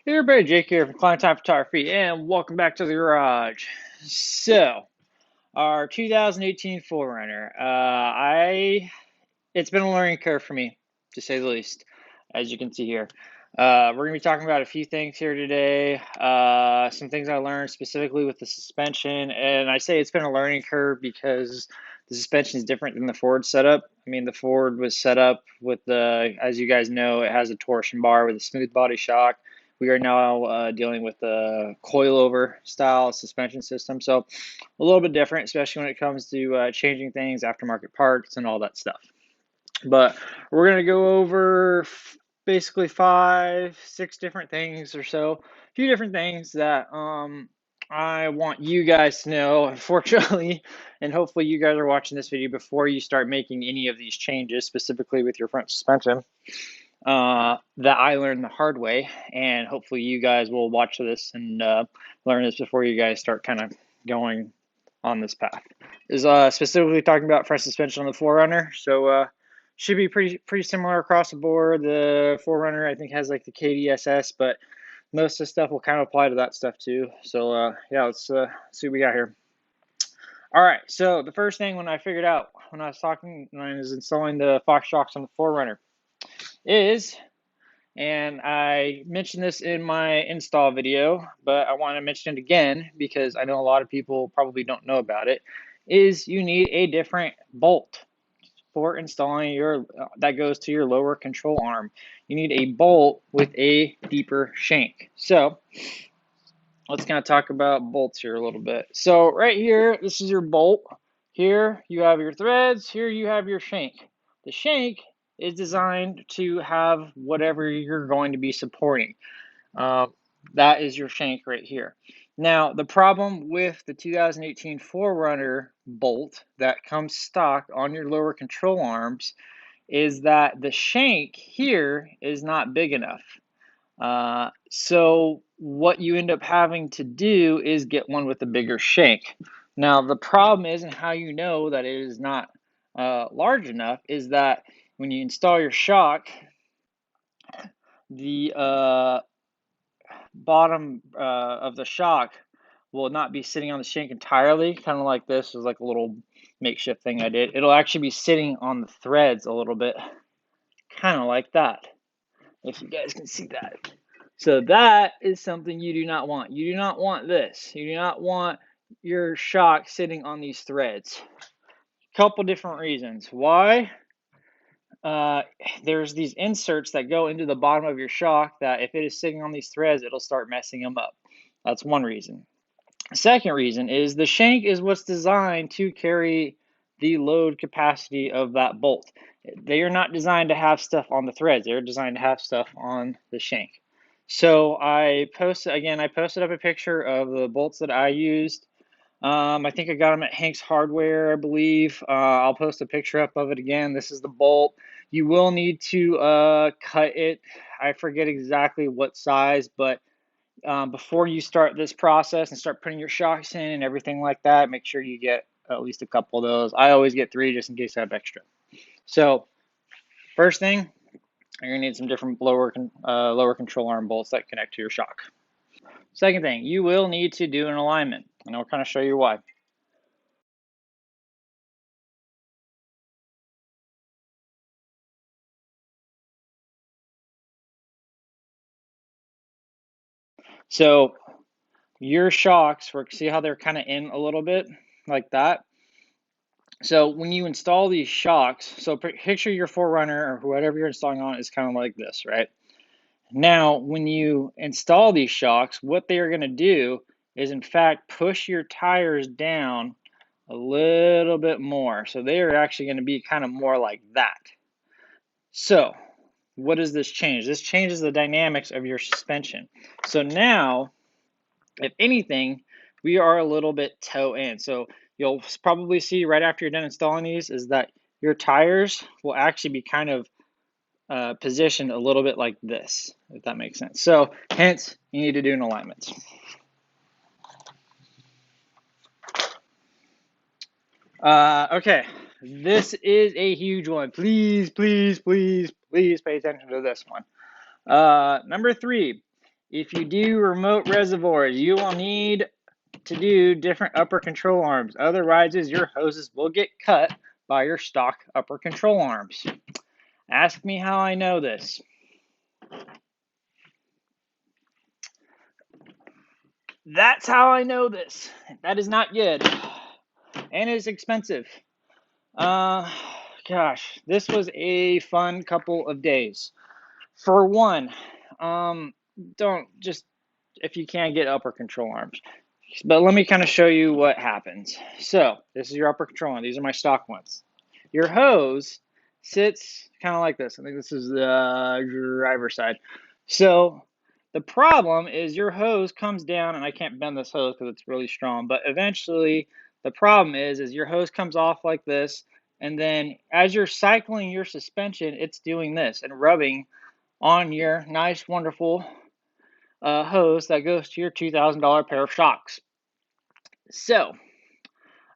Hey everybody, Jake here from Clinetimephotography, and welcome back to the garage. So, our 2018 4Runner. It's been a learning curve for me, to say the least, as you can see here. We're going to be talking about a few things here today. Some things I learned specifically with the suspension, and I say it's been a learning curve because the suspension is different than the Ford setup. I mean, the Ford was set up with as you guys know, it has a torsion bar with a smooth body shock. We are now dealing with a coilover style suspension system, so a little bit different, especially when it comes to changing things, aftermarket parts, and all that stuff. But we're going to go over basically 5-6 different things or so, a few different things that I want you guys to know, unfortunately, and hopefully you guys are watching this video before you start making any of these changes, specifically with your front suspension, that I learned the hard way, and hopefully you guys will watch this and learn this before you guys start kind of going on this path. Is specifically talking about front suspension on the 4Runner, so should be pretty similar across the board. The 4Runner I think has like the KDSS, but most of the stuff will kind of apply to that stuff too. So yeah, let's see what we got here. All right, so the first thing when I figured out when I was installing the foxshocks on the 4Runner is, and I mentioned this in my install video, but I want to mention it again because I know a lot of people probably don't know about it, is you need a different bolt for installing that goes to your lower control arm. You need a bolt with a deeper shank. So let's kind of talk about bolts here a little bit. So right here, this is your bolt. Here you have your threads. Here you have your shank. The shank is designed to have whatever you're going to be supporting. That is your shank right here. Now, the problem with the 2018 4Runner bolt that comes stock on your lower control arms is that the shank here is not big enough. So what you end up having to do is get one with a bigger shank. Now, the problem is, and how you know that it is not large enough, is that when you install your shock, the bottom of the shock will not be sitting on the shank entirely, kind of like this is like a little makeshift thing I did. It'll actually be sitting on the threads a little bit, kind of like that, if you guys can see that. So that is something you do not want. You do not want this. You do not want your shock sitting on these threads. Couple different reasons. Why? There's these inserts that go into the bottom of your shock that if it is sitting on these threads, it'll start messing them up. That's one reason. Second reason is the shank is what's designed to carry the load capacity of that bolt. They are not designed to have stuff on the threads. They're designed to have stuff on the shank. So I posted up a picture of the bolts that I used. I think I got them at Hank's Hardware, I believe. I'll post a picture up of it again. This is the bolt. You will need to cut it. I forget exactly what size, but before you start this process and start putting your shocks in and everything like that, make sure you get at least a couple of those. I always get 3 just in case I have extra. So first thing, you're going to need some different lower control arm bolts that connect to your shock. Second thing, you will need to do an alignment, and I'll kind of show you why. So your shocks, see how they're kind of in a little bit like that? So when you install these shocks, so picture your 4Runner or whatever you're installing on is kind of like this, right? Now, when you install these shocks, what they are going to do is in fact push your tires down a little bit more. So they are actually going to be kind of more like that. So what does this change? This changes the dynamics of your suspension. So now, if anything, we are a little bit toe in. So you'll probably see right after you're done installing these is that your tires will actually be kind of positioned a little bit like this, if that makes sense. So hence, you need to do an alignment. Okay, this is a huge one. Please, please, please, please pay attention to this one. Number 3, if you do remote reservoirs, you will need to do different upper control arms. Otherwise, your hoses will get cut by your stock upper control arms. Ask me how I know this. That's how I know this. That is not good. And it's expensive. Gosh, this was a fun couple of days. For one, don't just, if you can't get upper control arms. But let me kind of show you what happens. So this is your upper control arm. These are my stock ones. Your hose sits kind of like this. I think this is the driver's side. So the problem is your hose comes down, and I can't bend this hose because it's really strong, but eventually the problem is your hose comes off like this, and then as you're cycling your suspension, it's doing this and rubbing on your nice, wonderful hose that goes to your $2,000 pair of shocks. So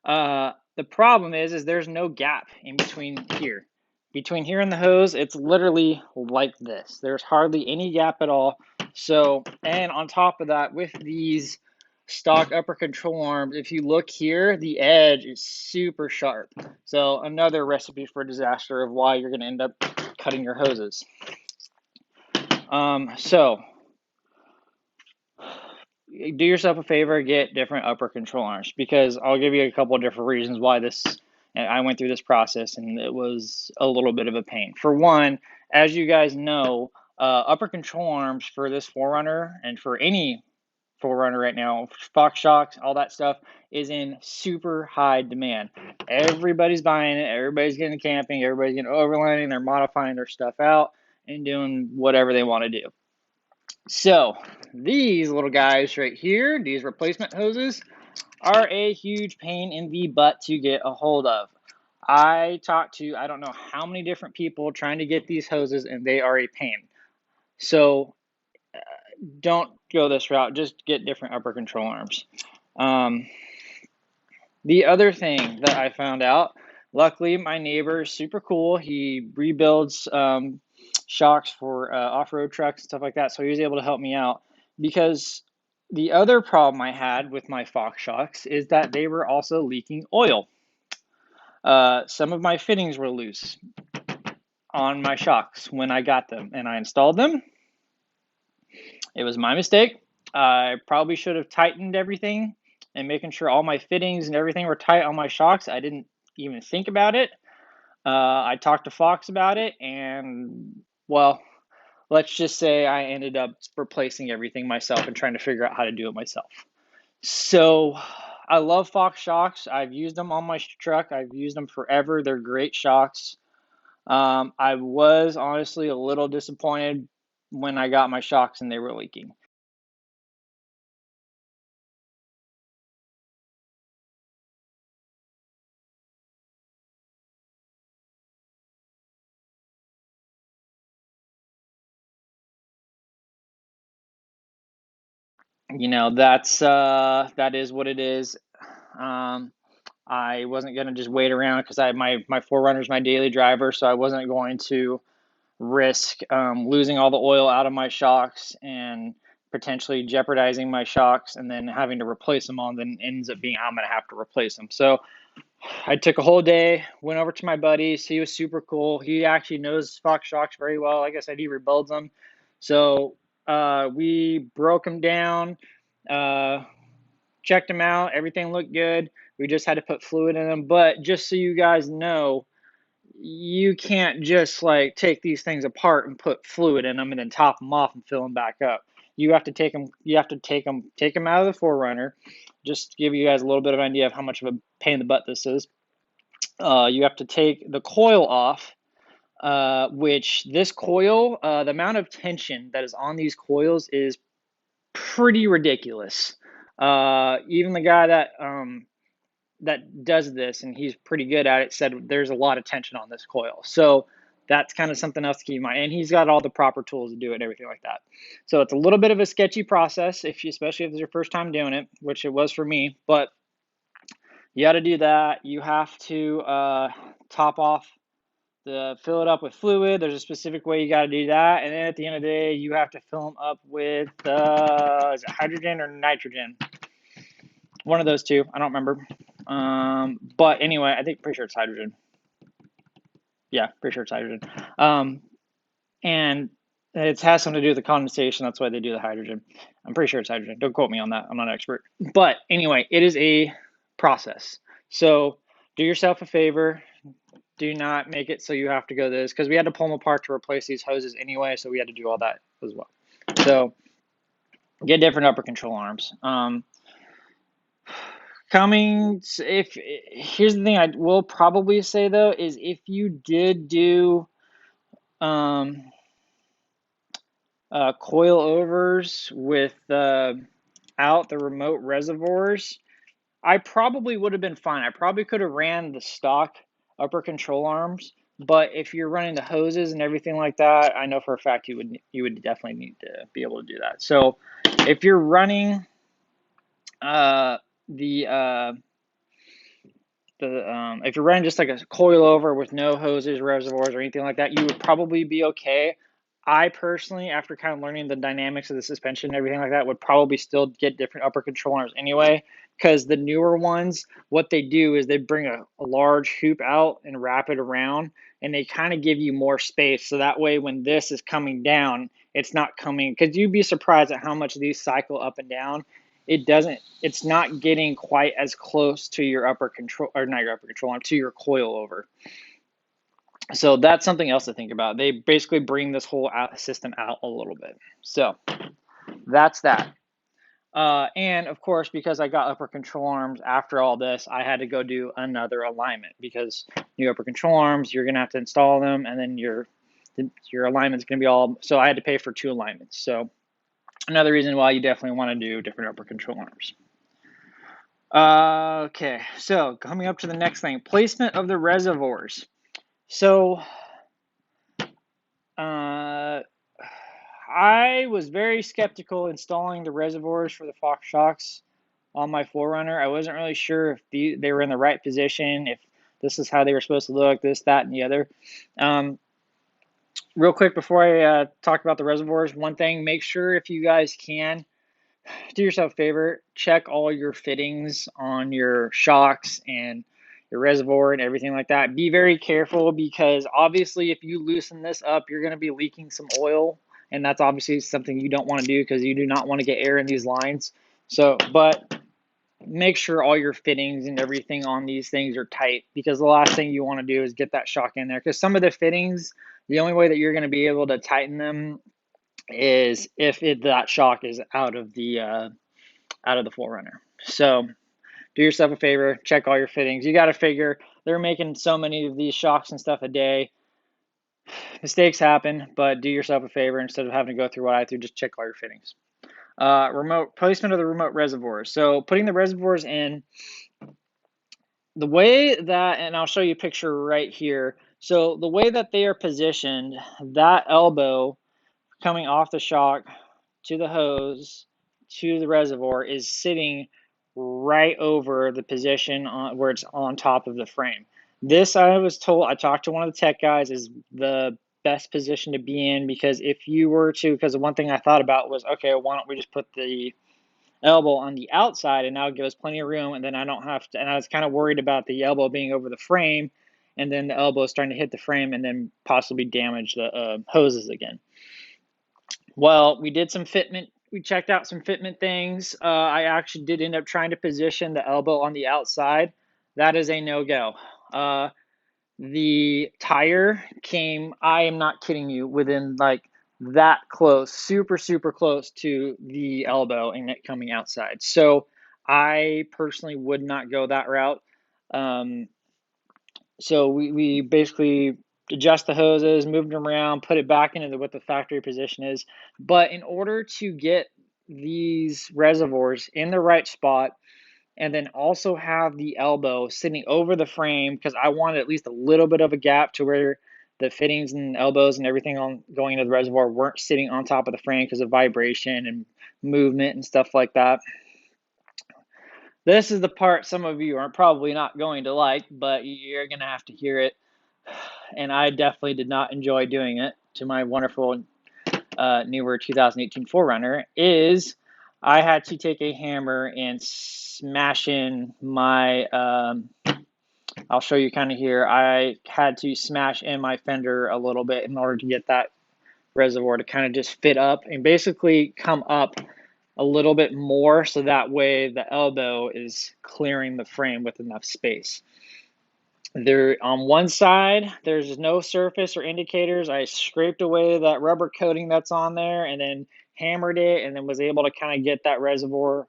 the problem is there's no gap in between here. Between here and the hose, it's literally like this. There's hardly any gap at all. So, and on top of that, with these stock upper control arms, if you look here, the edge is super sharp. So another recipe for disaster of why you're going to end up cutting your hoses. So do yourself a favor, get different upper control arms, because I'll give you a couple of different reasons why I went through this process and it was a little bit of a pain. For one, as you guys know, upper control arms for this 4Runner and for any 4Runner right now, foxshocks, all that stuff is in super high demand. Everybody's buying it, everybody's getting camping, everybody's getting overlanding, they're modifying their stuff out and doing whatever they want to do. So these little guys right here, these replacement hoses, are a huge pain in the butt to get a hold of. I talked to I don't know how many different people trying to get these hoses, and they are a pain. So don't go this route. Just get different upper control arms. The other thing that I found out, luckily my neighbor is super cool. He rebuilds shocks for off-road trucks and stuff like that, so he was able to help me out, because the other problem I had with my fox shocks is that they were also leaking oil. Some of my fittings were loose on my shocks when I got them and I installed them. It was my mistake. I probably should have tightened everything and making sure all my fittings and everything were tight on my shocks. I didn't even think about it. I talked to Fox about it, and well, let's just say I ended up replacing everything myself and trying to figure out how to do it myself. So I love Fox shocks. I've used them on my truck. I've used them forever. They're great shocks. I was honestly a little disappointed when I got my shocks and they were leaking. You know, that is what it is. I wasn't gonna just wait around because my 4Runner's my daily driver, so I wasn't going to risk losing all the oil out of my shocks and potentially jeopardizing my shocks and then having to replace them all. Then ends up being I'm gonna have to replace them. So I took a whole day, went over to my buddies. He was super cool. He actually knows fox shocks very well. Like I said, he rebuilds them. So we broke them down, uh, checked them out. Everything looked good. We just had to put fluid in them. But just so you guys know, you can't just like take these things apart and put fluid in them and then top them off and fill them back up. You have to take them. You have to take them out of the 4Runner. Just to give you guys a little bit of an idea of how much of a pain in the butt this is. You have to take the coil off, which this coil, the amount of tension that is on these coils is pretty ridiculous. Even the guy that does this, and he's pretty good at it, said there's a lot of tension on this coil. So that's kind of something else to keep in mind. And he's got all the proper tools to do it and everything like that. So it's a little bit of a sketchy process, especially if it's your first time doing it, which it was for me. But you got to do that. You have to top off fill it up with fluid. There's a specific way you got to do that, and then at the end of the day, you have to fill them up with is it hydrogen or nitrogen? One of those two. I don't remember. But anyway, I think pretty sure it's hydrogen. Yeah, pretty sure it's hydrogen. And it has something to do with the condensation. That's why they do the hydrogen. I'm pretty sure it's hydrogen. Don't quote me on that. I'm not an expert. But anyway, it is a process. So do yourself a favor. Do not make it so you have to go this, because we had to pull them apart to replace these hoses anyway, so we had to do all that as well. So get different upper control arms. Here's the thing I will probably say though, is if you did do coilovers without the remote reservoirs, I probably would have been fine. I probably could have ran the stock upper control arms, but if you're running the hoses and everything like that, I know for a fact you would definitely need to be able to do that. So if you're running if you're running just like a coilover with no hoses, reservoirs, or anything like that, you would probably be okay. I personally, after kind of learning the dynamics of the suspension and everything like that, would probably still get different upper control arms anyway, because the newer ones, what they do is they bring a large hoop out and wrap it around, and they kind of give you more space. So that way, when this is coming down, it's not coming, because you'd be surprised at how much these cycle up and down. It's not getting quite as close to your upper control, or not your upper control arm, to your coilover. So that's something else to think about. They basically bring this whole system out a little bit. So that's that. And of course, because I got upper control arms after all this, I had to go do another alignment, because new upper control arms, you're going to have to install them, and then your alignment's going to be all, so I had to pay for 2 alignments. So another reason why you definitely want to do different upper control arms. Okay, so coming up to the next thing, placement of the reservoirs. So I was very skeptical installing the reservoirs for the foxshocks on my 4Runner. I wasn't really sure if they were in the right position, if this is how they were supposed to look, this, that, and the other. Real quick before I talk about the reservoirs, one thing, make sure if you guys can, do yourself a favor, check all your fittings on your shocks and your reservoir and everything like that. Be very careful, because obviously if you loosen this up, you're going to be leaking some oil, and that's obviously something you don't want to do, because you do not want to get air in these lines. So, but make sure all your fittings and everything on these things are tight, because the last thing you want to do is get that shock in there, because some of the fittings, the only way that you're going to be able to tighten them is if that shock is out of the 4Runner. So do yourself a favor, check all your fittings. You got to figure they're making so many of these shocks and stuff a day. Mistakes happen, but do yourself a favor, instead of having to go through what I do, just check all your fittings. Remote placement of the remote reservoirs. So putting the reservoirs in, the way that, and I'll show you a picture right here. So the way that they are positioned, that elbow coming off the shock to the hose to the reservoir is sitting right over the position where it's on top of the frame. This, I was told, I talked to one of the tech guys, is the best position to be in, because if you were to, because the one thing I thought about was, okay, why don't we just put the elbow on the outside, and that'll give us plenty of room, and then I don't have to, and I was kind of worried about the elbow being over the frame, and then the elbow starting to hit the frame and then possibly damage the hoses again. Well, we did some fitment. We checked out some fitment things. I actually did end up trying to position the elbow on the outside. That is a no-go. The tire came, I am not kidding you, within like that close, super, super close to the elbow and it coming outside. So I personally would not go that route. So we basically adjust the hoses, moved them around, put it back into what the factory position is. But in order to get these reservoirs in the right spot, and then also have the elbow sitting over the frame, because I wanted at least a little bit of a gap to where the fittings and elbows and everything on going into the reservoir weren't sitting on top of the frame because of vibration and movement and stuff like that. This is the part some of you are probably not going to like, but you're going to have to hear it. and I definitely did not enjoy doing it to my wonderful newer 2018 4Runner, is I had to take a hammer and smash in my, I'll show you kind of here, I had to smash in my fender a little bit in order to get that reservoir to kind of just fit up and basically come up a little bit more, so that way the elbow is clearing the frame with enough space. There on one side, there's no surface or indicators. I scraped away that rubber coating that's on there and then hammered it, and then was able to kind of get that reservoir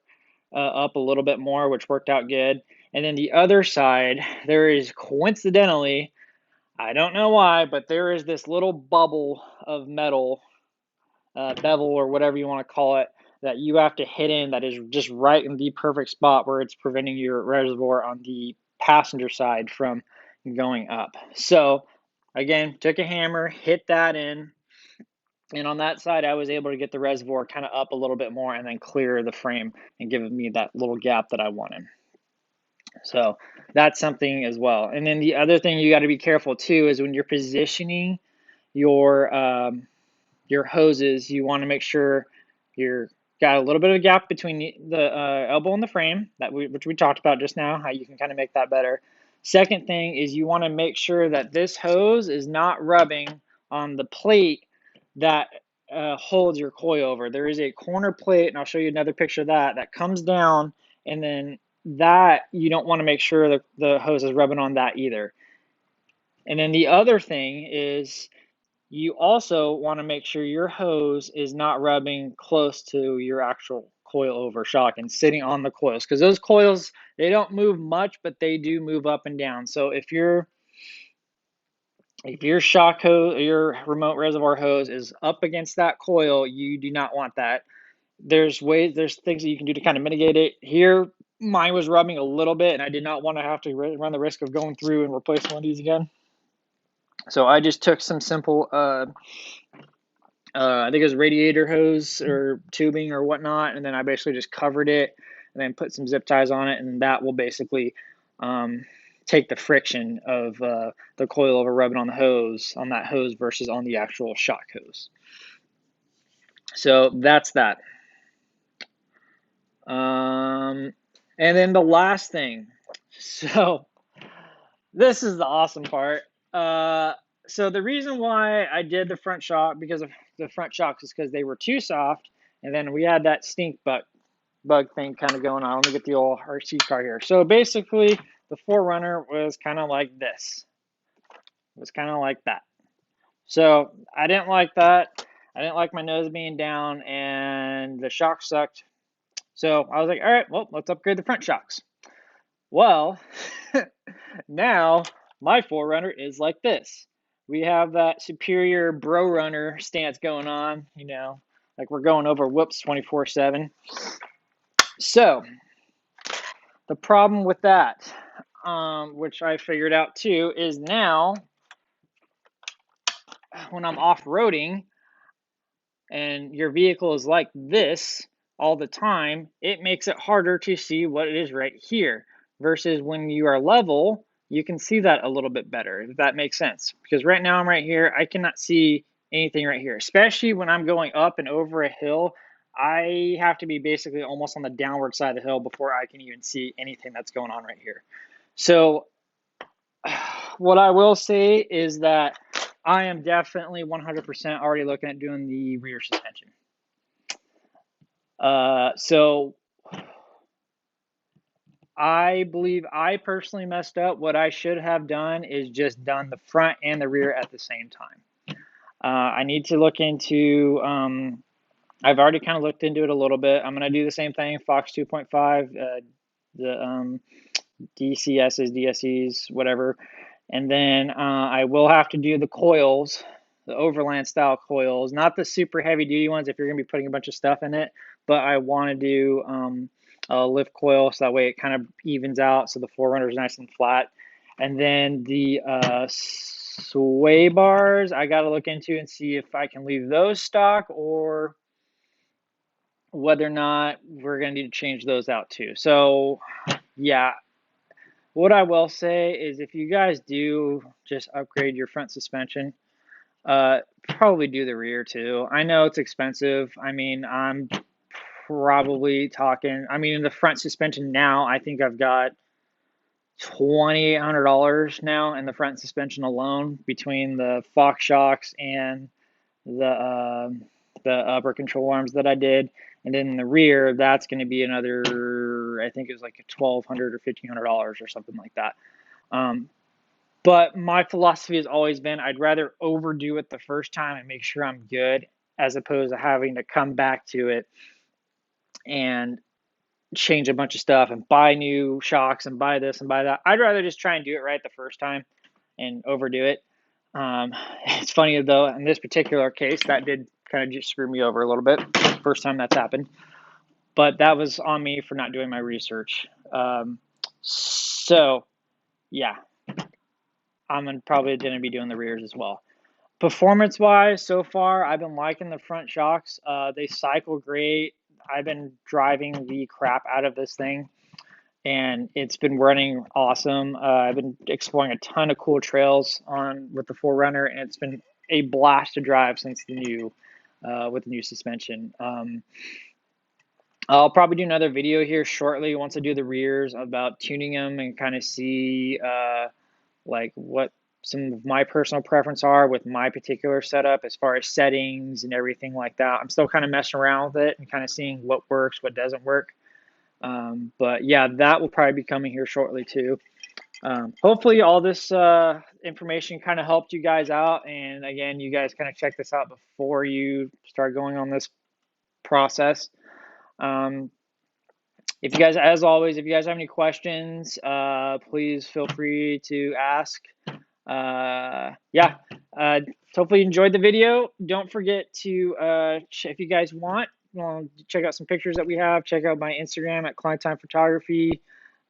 up a little bit more, which worked out good. And then the other side, there is coincidentally, I don't know why, but there is this little bubble of metal, bevel or whatever you want to call it, that you have to hit in, that is just right in the perfect spot where it's preventing your reservoir on the passenger side from going up. So again, took a hammer, hit that in, and on that side I was able to get the reservoir kind of up a little bit more and then clear the frame and give me that little gap that I wanted. So that's something as well. And then the other thing you got to be careful too is when you're positioning your hoses, you want to make sure you're got a little bit of a gap between the elbow and the frame, which we talked about just now, how you can kind of make that better. Second thing is you want to make sure that this hose is not rubbing on the plate that holds your coilover. There is a corner plate, and I'll show you another picture of that comes down, and then that you don't want to make sure that the hose is rubbing on that either. And then the other thing is you also want to make sure your hose is not rubbing close to your actual coilover shock and sitting on the coils, because those coils, they don't move much, but they do move up and down. So if your shock hose, your remote reservoir hose is up against that coil, you do not want that. There's things that you can do to kind of mitigate it. Here, mine was rubbing a little bit, and I did not want to have to run the risk of going through and replacing one of these again. So I just took some simple, I think it was radiator hose or tubing or whatnot, and then I basically just covered it and then put some zip ties on it, and that will basically take the friction of the coilover rubbing on that hose versus on the actual shock hose. So that's that. And then the last thing. So this is the awesome part. So the reason why I did the front shock, because of the front shocks, is because they were too soft, and then we had that stink bug thing kind of going on. Let me get the old RC car here. So basically, the 4Runner was kind of like this. It was kind of like that. So I didn't like that. I didn't like my nose being down, and the shock sucked. So I was like, all right, well, let's upgrade the front shocks. Well, now my 4Runner is like this. We have that superior bro runner stance going on, like we're going over whoops 24/7. So the problem with that, which I figured out too, is now when I'm off-roading and your vehicle is like this all the time, it makes it harder to see what it is right here, versus when you are level, you can see that a little bit better, if that makes sense. Because right now I'm right here, I cannot see anything right here, especially when I'm going up and over a hill. I have to be basically almost on the downward side of the hill before I can even see anything that's going on right here. So what I will say is that I am definitely 100% already looking at doing the rear suspension. So I believe I personally messed up. What I should have done is just done the front and the rear at the same time. I need to look into, I've already kind of looked into it a little bit. I'm going to do the same thing, Fox 2.5, the DCSs, DSEs, whatever. And then I will have to do the coils, the Overland style coils, not the super heavy duty ones if you're going to be putting a bunch of stuff in it, but I want to do a lift coil so that way it kind of evens out so the 4Runner is nice and flat. And then the sway bars, I got to look into and see if I can leave those stock or whether or not we're going to need to change those out too. So yeah, What I will say is if you guys do just upgrade your front suspension, probably do the rear too. I know it's expensive. I mean, I'm probably talking, I mean, in the front suspension now, I think I've got $2,800 now in the front suspension alone between the foxshocks and the upper control arms that I did, and then in the rear, that's going to be another. I think it was like $1,200 or $1,500 or something like that. Um, but my philosophy has always been I'd rather overdo it the first time and make sure I'm good, as opposed to having to come back to it and change a bunch of stuff and buy new shocks and buy this and buy that. I'd rather just try and do it right the first time and overdo it. It's funny though, in this particular case, that did kind of just screw me over a little bit. First time that's happened, but that was on me for not doing my research. So yeah, I'm probably going to be doing the rears as well. Performance wise, so far, I've been liking the front shocks. They cycle great. I've been driving the crap out of this thing, and it's been running awesome. I've been exploring a ton of cool trails on with the 4Runner, and it's been a blast to drive since the new with the new suspension. I'll probably do another video here shortly once I do the rears about tuning them and kind of see like what some of my personal preference are with my particular setup as far as settings and everything like that. I'm still kind of messing around with it and kind of seeing what works, what doesn't work. But yeah, that will probably be coming here shortly too. Hopefully all this information kind of helped you guys out. And again, you guys kind of check this out before you start going on this process. If you guys, as always, if you guys have any questions, please feel free to ask. Yeah, hopefully you enjoyed the video. Don't forget to, if you guys want, check out some pictures that we have. Check out my Instagram at Clinetimephotography.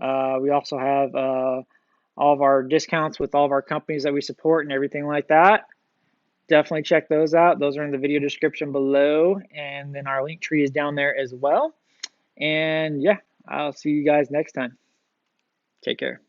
We also have all of our discounts with all of our companies that we support and everything like that. Definitely check those out. Those are in the video description below. And then our link tree is down there as well. And yeah, I'll see you guys next time. Take care.